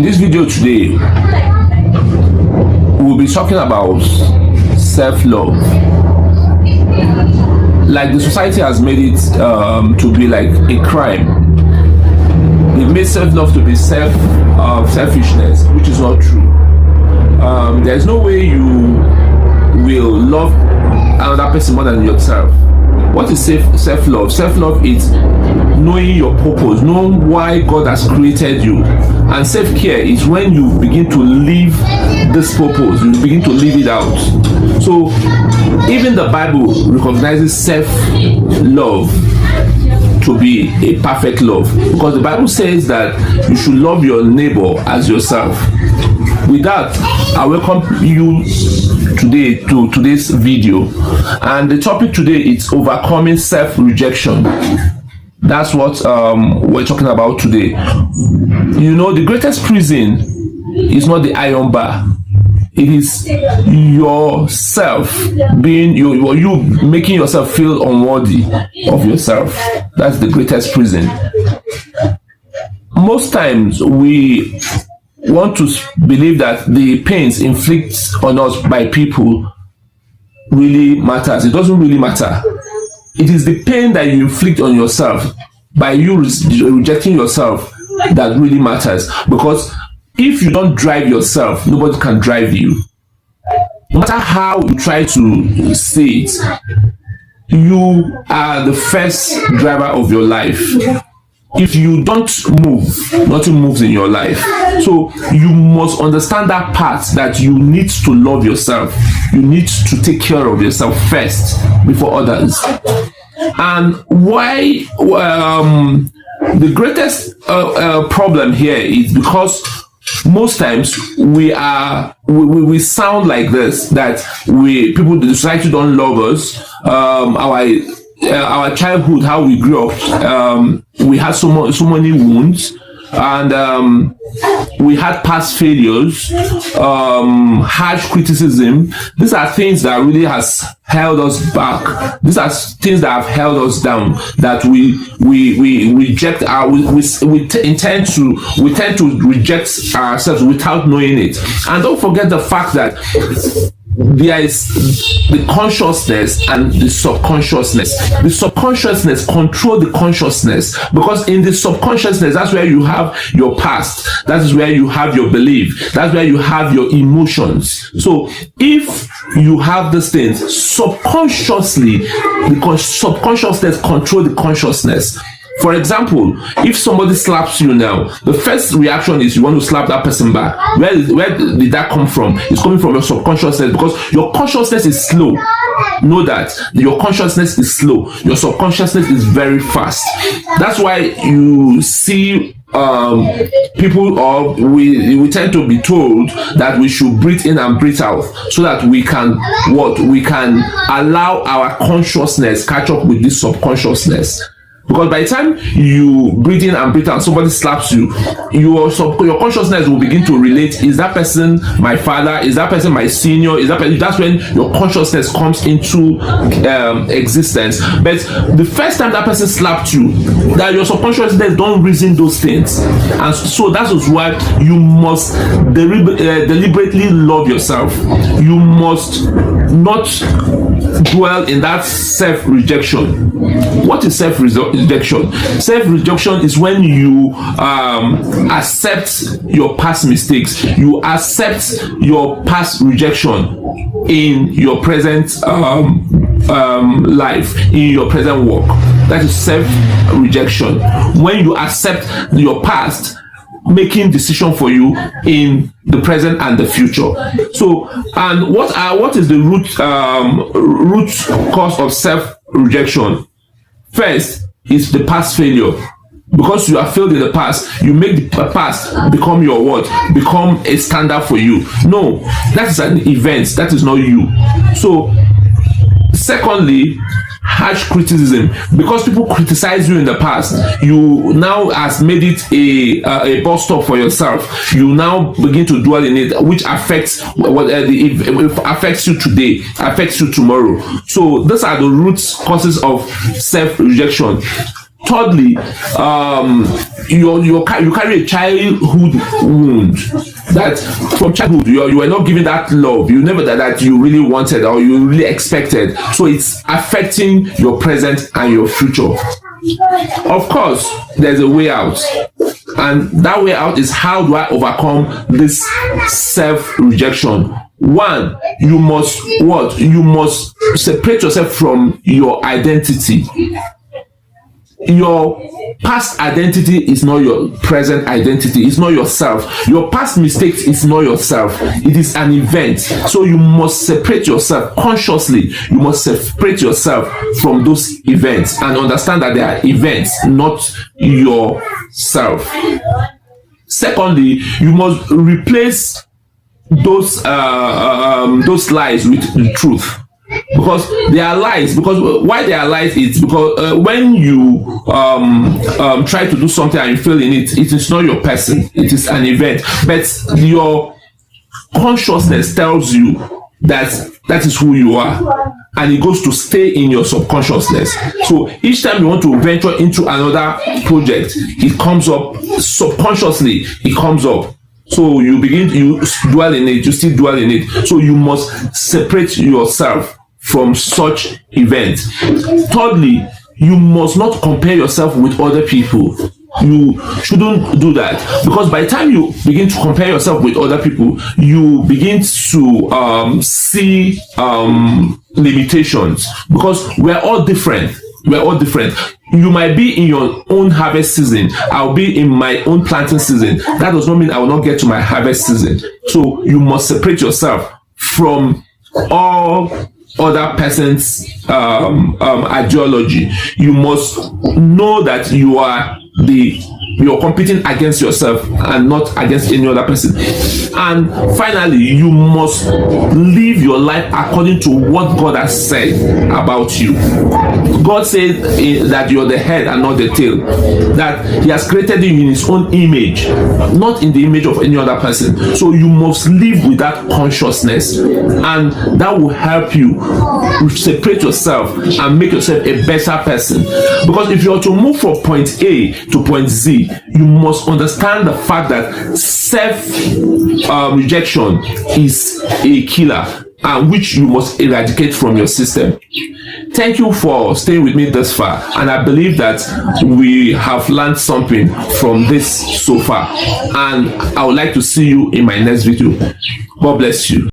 In this video today, we'll be talking about self-love. Like the society has made it to be like a crime. They made self-love to be selfishness, which is not true. There's no way you will love another person more than yourself. What is self-love? Self-love is knowing your purpose, knowing why God has created you. And self-care is when you begin to live this purpose, you begin to live it out. So even the Bible recognizes self-love to be a perfect love, because the Bible says that you should love your neighbor as yourself. With that, I welcome you today to today's video, and the topic today is overcoming self-rejection. That's what we're talking about today. You know, the greatest prison is not the iron bar. It is yourself being you making yourself feel unworthy of yourself. That's the greatest prison. Most times we want to believe that the pains inflicted on us by people really matters. It doesn't really matter. It is the pain that you inflict on yourself by you rejecting yourself that really matters. Because if you don't drive yourself, nobody can drive you. No matter how you try to say it, you are the first driver of your life. If you don't move, nothing moves in your life. So you must understand that part, that you need to love yourself. You need to take care of yourself first before others. And why the greatest problem here is because most times we sound like this, that the society don't love us. Our childhood, how we grew up, we had so many wounds, and we had past failures, harsh criticism. These are things that really has held us back. These are things that have held us down, that we reject we tend to reject ourselves without knowing it. And don't forget the fact that there is the consciousness and the subconsciousness. The subconsciousness controls the consciousness, because in the subconsciousness, that's where you have your past, that is where you have your belief, that's where you have your emotions. So if you have these things subconsciously, the subconsciousness controls the consciousness. For example, if somebody slaps you now, the first reaction is you want to slap that person back. Where did that come from? It's coming from your subconsciousness, because your consciousness is slow. Know that your consciousness is slow. Your subconsciousness is very fast. That's why you see people, or we tend to be told that we should breathe in and breathe out, so that we can allow our consciousness catch up with this subconsciousness. Because by the time you breathe in and breathe out, somebody slaps you, your consciousness will begin to relate. Is that person my father? Is that person my senior? That's when your consciousness comes into existence. But the first time that person slapped you, that your subconsciousness don't reason those things. And so that is why you must deliberately love yourself. You must not dwell in that self-rejection. What is self-rejection? Self-rejection is when you accept your past mistakes, you accept your past rejection in your present life, in your present work. That is self-rejection. When you accept your past, making decision for you in the present and the future. So, and what is the root cause of self-rejection? First is the past failure. Because you have failed in the past, you make the past become your what? Become a standard for you. No, that is an event. That is not you. So, secondly, harsh criticism. Because people criticize you in the past, you now has made it a bus stop for yourself. You now begin to dwell in it, which affects it affects you today, affects you tomorrow. So these are the root causes of self-rejection. Thirdly, you carry a childhood wound, that from childhood you were not given that love, you never that you really wanted or you really expected, so it's affecting your present and your future. Of course, there's a way out, and that way out is, how do I overcome this self rejection? One, you must what? You must separate yourself from your identity. Your past identity is not your present identity. It's not yourself. Your past mistakes is not yourself. It is an event. So you must separate yourself consciously. You must separate yourself from those events and understand that they are events, not yourself. Secondly, you must replace those lies with the truth, because they are lies. Because why they are lies is because when you try to do something and you fail in it, it is not your person, it is an event, but your consciousness tells you that that is who you are, and it goes to stay in your subconsciousness. So each time you want to venture into another project, it comes up subconsciously, it comes up. So you dwell in it, you still dwell in it. So you must separate yourself from such events. Thirdly, you must not compare yourself with other people. You shouldn't do that, because by the time you begin to compare yourself with other people, you begin to see limitations, because we're all different. You might be in your own harvest season, I'll be in my own planting season. That does not mean I will not get to my harvest season. So you must separate yourself from all other person's ideology. You must know that you're competing against yourself and not against any other person. And finally, you must live your life according to what God has said about you. God said that you're the head and not the tail, that He has created you in His own image, not in the image of any other person. So you must live with that consciousness, and that will help you separate yourself and make yourself a better person. Because if you are to move from point A to point Z, you must understand the fact that self rejection is a killer, and which you must eradicate from your system. Thank you for staying with me this far, and I believe that we have learned something from this so far, and I would like to see you in my next video. God bless you.